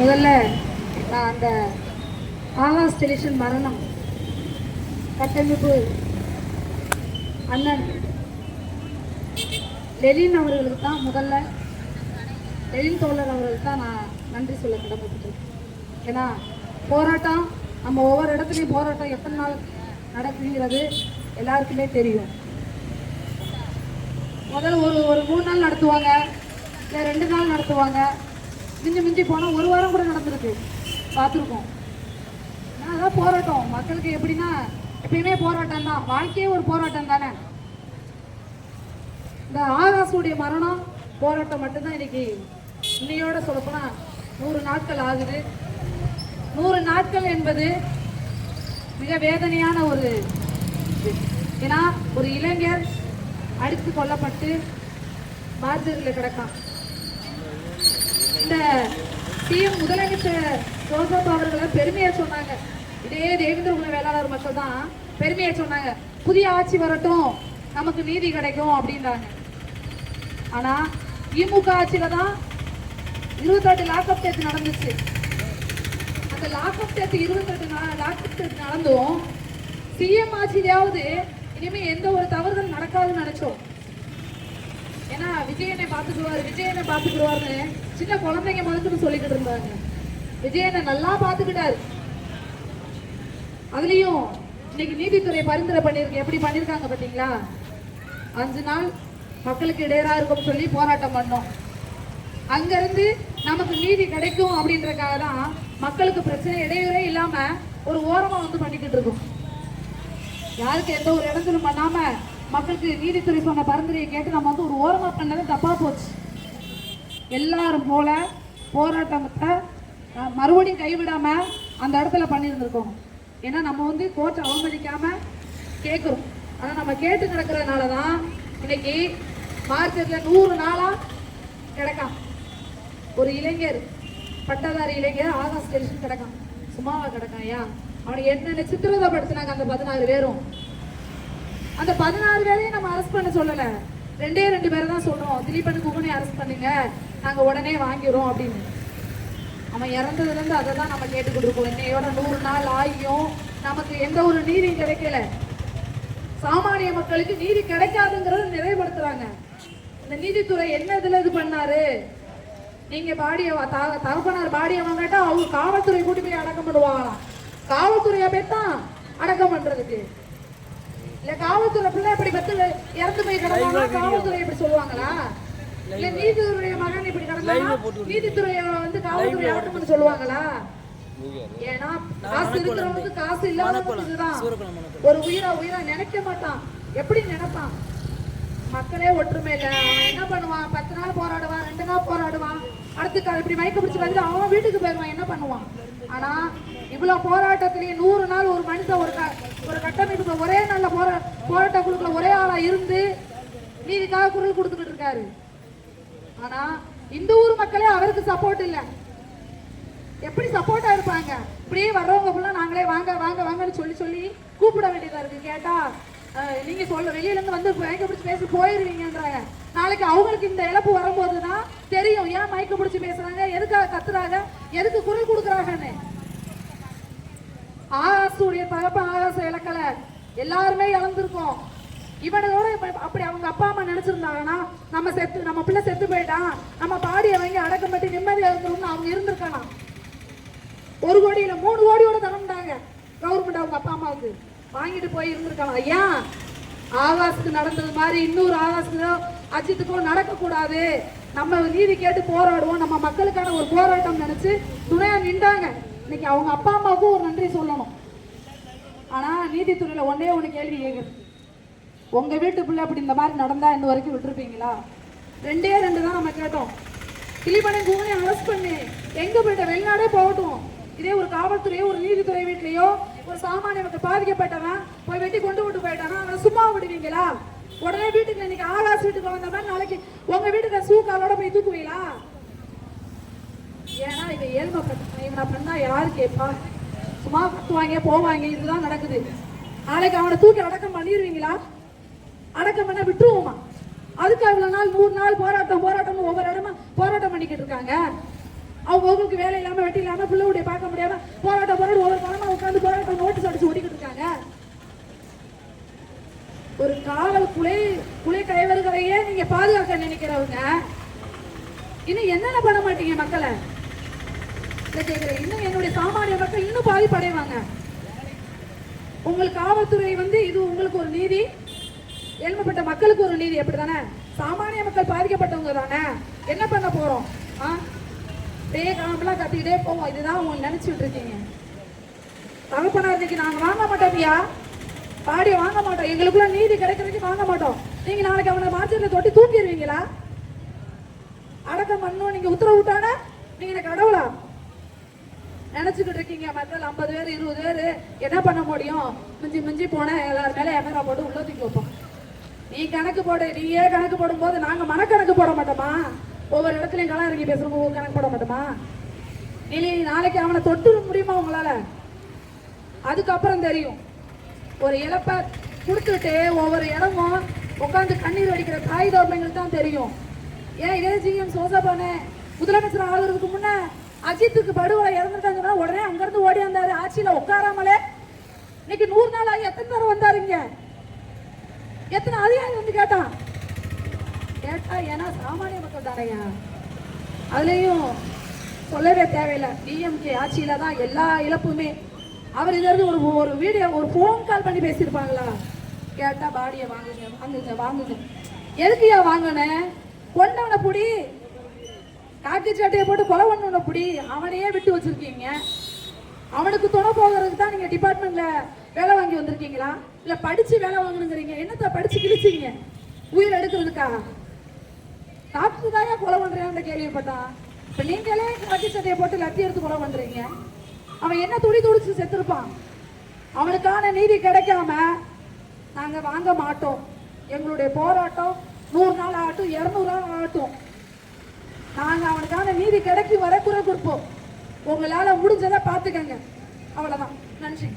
முதல்ல நான் அந்த ஆகாஷ் டெலிஷன் மரணம் கட்டமைப்பு அண்ணன் லெலின் அவர்களுக்கு தான் முதல்ல லெலின் தோழர் அவர்களுக்கு தான் நான் நன்றி சொல்ல கடமைப்பட்டிருக்கேன். ஏன்னா போராட்டம் நம்ம ஒவ்வொரு இடத்துலையும் போராட்டம் எத்தனை நாள் நடக்குங்கிறது எல்லாருக்குமே தெரியும். முதல்ல ஒரு 3 நாள் நடத்துவாங்க, இல்லை 2 நாள் நடத்துவாங்க, மிஞ்சி போனால் 1 வாரம் கூட நடந்திருக்கு, பார்த்துருக்கோம். அதான் போராட்டம் மக்களுக்கு எப்படின்னா எப்பயுமே போராட்டம் தான், வாழ்க்கையே ஒரு போராட்டம் தானே. இந்த ஆகாஷுடைய மரணம் போராட்டம் மட்டும்தான் இன்னைக்கு இன்னையோட சொல்லப்போனா 100 நாட்கள் ஆகுது. 100 நாட்கள் என்பது மிக வேதனையான ஒரு ஏன்னா ஒரு இளைஞர் அடித்து கொல்லப்பட்டு பாரதியில் கிடக்கான். இந்த சிஎம் முதலமைச்சர் ஜோசப் அவர்களை பெருமையா சொன்னாங்க. இதே தேவேந்திர குல வேளாளர் மக்கள் தான் பெருமையா சொன்னாங்க, புதிய ஆட்சி வரட்டும் நமக்கு நீதி கிடைக்கும் அப்படின்றாங்க. ஆனா திமுக ஆட்சியில தான் 28 லாக்அப் டெத் நடந்துச்சு. அந்த லாக்அப் டெத் 28 லாக்அப் டெத் நடந்தும் சிஎம் ஆட்சியிலாவது இனிமே எந்த ஒரு தவறுதல் நடக்காதுன்னு நினைச்சோம். ஏன்னா விஜயனை பார்த்துக்குருவாருன்னு சின்ன குழந்தைங்க முதல்ல சொல்லிக்கிட்டு இருந்தாங்க. விஜயனை நல்லா பார்த்துக்கிட்டாரு. அதுலயும் இன்னைக்கு நீதித்துறை பரிந்துரை பண்ணிருக்கு, எப்படி பண்ணிருக்காங்க பாத்தீங்களா? 5 நாள் மக்களுக்கு இடையரா இருக்கும் சொல்லி போராட்டம் பண்ணோம். அங்கிருந்து நமக்கு நீதி கிடைக்கும் அப்படின்றதுக்காக தான் மக்களுக்கு பிரச்சனை இடையூறே இல்லாம ஒரு ஓரமா வந்து பண்ணிக்கிட்டு இருக்கோம். யாருக்கு எந்த ஒரு இடத்திலும் பண்ணாம மக்களுக்கு நீதித்துறை சொன்ன பரிந்துரையை கேட்டு நம்ம வந்து ஒரு ஓரமா பண்ணது தப்பா போச்சு. எல்லாரும் போல போராட்டத்தை மறுபடியும் கைவிடாம அந்த இடத்துல பண்ணியிருந்திருக்கோம். ஏன்னா நம்ம வந்து கோர்ட்டை அவமதிக்காம கேட்கிறோம். ஆனா நம்ம கேட்டு கிடக்கிறதுனாலதான் இன்னைக்கு மார்க்கெட்ல 100 நாளா கிடக்கான். ஒரு இளைஞர், பட்டதாரி இளைஞர் ஆகாஷ் டெலிஷன் கிடக்கான், சும்மாவா கிடக்கான்? ஐயா அவனை என்னென்ன சித்திரவதைப்படுத்தினாங்க அந்த 16 பேரும். அந்த 16 பேரையும் நம்ம அரெஸ்ட் பண்ண சொல்லல, 2 பேரை தான் சொல்றோம். திலீபன் குகனை அரெஸ்ட் பண்ணுங்க, நாங்க உடனே வாங்கிறோம் அப்படின்னு. அவன் இறந்ததுல இருந்து அதை தான் நம்ம கேட்டுக்கிட்டு இன்னையோட 100 நாள் ஆகியும் நமக்கு எந்த ஒரு நீதியும் கிடைக்கல. சாமானிய மக்களுக்கு நீதி கிடைக்காதுங்கிறத நிறைவுபடுத்துறாங்க. இந்த நீதித்துறை என்ன இதுல இது பண்ணாரு? நீங்க தகப்பனார் பாடிய வாங்கிட்டா அவங்க காவல்துறை கூட்டி போய் அடக்கம் பண்ணுவாங்களாம். காவல்துறையா பேத்தான் அடக்கம் பண்றதுக்கு இல்ல காவல்துறை பிள்ளை இப்படி பத்து இறந்து போய் கிடந்தாங்க, காவல்துறை இப்படி சொல்லுவாங்களா? இல்ல நீதித்துறைய மகன் இப்படி கிடந்தாங்க, நீதித்துறைய வந்து காவல்துறை அடக்கம் பண்ண சொல்லுவாங்களா? ஏன்னா காசு இருக்கிறவனுக்கு காசு இல்லாதவனுக்குதான் ஒரு உயிரா நினைக்க மாட்டான். எப்படி நினைப்பான்? மக்களே ஒற்றுமை இல்ல. அவன் என்ன பண்ணுவான்? 10 நாள் போராடுவான், 2 நாள் போராடுவான், அடுத்து இப்படி மயக்க பிடிச்சு வந்து அவன் வீட்டுக்கு போயிடுவான். என்ன பண்ணுவான்? ஆனா இவ்வளவு போராட்டத்திலேயே 100 நாள் ஒரு மனுஷன் ஒரு கட்டமைப்புக்கு ஒரே நல்ல போராட்ட குழுக்குள்ள ஒரே ஆளா இருந்து நீதிக்காக குரல் கொடுத்துக்கிட்டு இருக்காரு. ஆனா இந்த ஊர் மக்களே அவருக்கு சப்போர்ட் இல்ல. எப்படி சப்போர்ட்டா இருப்பாங்க? இப்படியே வர்றவங்க ஃபுல்லா நாங்களே வாங்க வாங்க வாங்கன்னு சொல்லி கூப்பிட வேண்டியதா இருக்கு. கேட்டா நீங்க வெளியில இருந்து வந்து மயக்க பிடிச்சி பேசி போயிருவீங்கன்றாங்க. நாளைக்கு அவங்களுக்கு இந்த இழப்பு வரும்போதுதான் தெரியும் ஏன் மயக்க பிடிச்சி பேசுறாங்க, எதுக்காக கத்துறாங்க, எதுக்கு குரல் கொடுக்குறாங்கன்னு. ஆகாசுடைய தகப்ப ஆகாச இழக்கல, எல்லாருமே இழந்திருக்கோம். இவனோட அப்படி அவங்க அப்பா அம்மா நினைச்சிருந்தாங்கன்னா நம்ம பிள்ளை செத்து போயிட்டான், நம்ம பாடியை வாங்கி அடக்கம் பற்றி நிம்மதியா இருந்தோம்னு அவங்க இருந்திருக்கலாம். 1 கோடி இல்ல 3 கோடியோட தரம்டாங்க கவர்மெண்ட் அவங்க அப்பா அம்மாவுக்கு, வாங்கிட்டு போய் இருந்திருக்கலாம். ஐயா ஆகாசுக்கு நடந்தது மாதிரி இன்னொரு ஆகாசுக்கோ அஜித்துக்கோ நடக்க கூடாது, நம்ம நீதி கேட்டு போராடுவோம், நம்ம மக்களுக்கான ஒரு போராட்டம் நினைச்சு துணையா நின்றாங்க. இன்னைக்கு அவங்க அப்பா அம்மாவுக்கும் ஒரு நன்றி சொல்லணும். ஆனா நீதித்துறையில ஒண்ணு கேள்வி கேட்குது, உங்க வீட்டு பிள்ளை அப்படி இந்த மாதிரி நடந்தா இந்த வரைக்கும் விட்டுருப்பீங்களா? 2 தான் நம்ம கேட்டோம். திலீபன் குகனை அரெஸ்ட் பண்ணி எங்க போயிட்ட? வெளிநாடே போகட்டும். இதே ஒரு காவல்துறையோ ஒரு நீதித்துறை வீட்லயோ ஒரு சாமானிய மக்கள் பாதிக்கப்பட்டவன் போய் வெட்டி கொண்டு விட்டு போயிட்டானா அவனை சும்மா விடுவீங்களா? உடனே வீட்டுக்கு இன்னைக்கு ஆகாஷ் வீட்டுக்கு வந்த மாதிரி நாளைக்கு உங்க வீட்டுக்கு சூக்காலோட போய் தூக்குவீங்களா? ஏன்னா இவ இவனை பண்ணா யாரு கேட்பா? சும்மா கத்துவாங்க போவாங்க, இதுதான் நடக்குது. நாளைக்கு அவனை தூக்கி அடக்கம் பண்ணிடுவீங்களா? அடக்கம் பண்ண விட்டுருவோமா? அதுக்கு அவ்வளவு நாள் 100 நாள் போராட்டம் ஒவ்வொரு இடமா போராட்டம் பண்ணிக்கிட்டு இருக்காங்க. அவங்களுக்கு வேலை இல்லாம வெட்டி இல்லாம பிள்ளைடைய பார்க்க முடியாம போராட்டம் ஒவ்வொரு காலமா உட்காந்து போராட்டம் நோட்டீஸ் அடிச்சு ஓடிக்கிட்டு இருக்காங்க. ஒரு காவல் குலை கைவர்களையே நீங்க பாதுகாக்க நினைக்கிறவங்க இன்னும் என்னென்ன பண்ண மாட்டீங்க மக்களை கேட்கிறேன். இன்னும் என்னுடைய சாமானிய மக்கள் இன்னும் பாதிப்படைவாங்க. உங்களுக்கு காவல்துறை இது உங்களுக்கு ஒரு நீதி, ஏழ்மைப்பட்ட மக்களுக்கு ஒரு நீதி, அப்படித்தானே? சாமானிய மக்கள் பாதிக்கப்பட்டவங்க தானே. என்ன பண்ண போறோம்? காலம்பெல்லாம் கத்திக்கிட்டே போவோம். இதுதான் அவங்க நினைச்சுட்டு இருக்கீங்க. தகப்பனார் இன்னைக்கு நாங்க வாங்க மாட்டோம்யா, பாடிய வாங்க மாட்டோம், எங்களுக்குள்ள நீதி கிடைக்கிறதுக்கு வாங்க மாட்டோம். நீங்க நாளைக்கு அவனை மார்க்கெட்ல தொட்டி தூக்கிடுவீங்களா? அடக்கம் பண்ணும் நீங்க உத்தரவு விட்டானா நீங்க எனக்கு கடவுளா நினைச்சுக்கிட்டு இருக்கீங்க. மக்கள் 50 பேர் 20 பேர் என்ன பண்ண முடியும்? மிஞ்சி போன எல்லாரும் மேல எமரா போட்டு உள்ள தூக்கி வைப்போம். நீ கணக்கு போடு, நீயே கணக்கு போடும் போது நாங்க மனக்கணக்கு போட மாட்டோமா? ஒவ்வொரு இடத்துலயும் களம் இறங்கி பேசுறோம், ஒவ்வொரு கணக்கு போட மாட்டோமா? நீ நாளைக்கு அவனை தொட்டு முடியுமா உங்களால? அதுக்கப்புறம் தெரியும். ஒரு இழப்ப கொடுத்துட்டு ஒவ்வொரு இடமும் உட்காந்து கண்ணீர் வடிக்கிற தாய் தோப்பங்களுக்கு தான் தெரியும். ஏன் இதே ஜிஎம் சோசாபானே முதலமைச்சர் ஆகுறதுக்கு முன்ன அஜித்துக்கு படுகொலை இறந்துட்டாங்கன்னா உடனே அங்கிருந்து ஓடி வந்தாரு. ஆட்சியில உட்காராமலே இன்னைக்கு 100 நாள் ஆகி எத்தனை தடவை வந்தாருங்க? எத்தனை அதிகாரி வந்து கேட்டா ஏன்னா சாமானிய மக்கள் தானையா. அதுலயும் சொல்லவே தேவையில்லை. டிஎம்கே ஆட்சியில தான் எல்லா இழப்புமே. அவர் இதற்கு ஒரு வீடியோ ஒரு போன் கால் பண்ணி பேசியிருப்பாங்களா? கேட்டா பாடியை வாங்குங்க. எதுக்குயா வாங்கின? கொண்டவனை புடி, காக்கி சட்டையை போட்டு கொலை பண்ணவனை புடி, அவனையே விட்டு வச்சிருக்கீங்க. அவனுக்கு துணை போகிறதுக்கு தான் நீங்க டிபார்ட்மெண்ட்ல வேலை வாங்கி வந்திருக்கீங்களா? இல்ல படிச்சு வேலை வாங்கணுங்கிறீங்க? என்னத்த படிச்சு கிழிச்சிங்க உயிர் எடுக்கிறதுக்கா? டாக்டர் தான் கொலை பண்றேன்னு கேள்விப்பட்டான். இப்ப நீங்களே காக்கி சட்டையை போட்டு லத்தி எடுத்து கொலை பண்றீங்க. அவன் என்ன துடிச்சு செத்துருப்பான். அவனுக்கான நீதி கிடைக்காம நாங்க வாங்க மாட்டோம். எங்களுடைய போராட்டம் 100 நாள் ஆகட்டும், 200 நாள் ஆகட்டும், நாங்க அவனுக்கான நீதி கிடைக்கும் வரை குரல் கொடுப்போம். உங்களால முடிஞ்சதை பார்த்துக்கங்க. அவ்வளவுதான். நன்றி.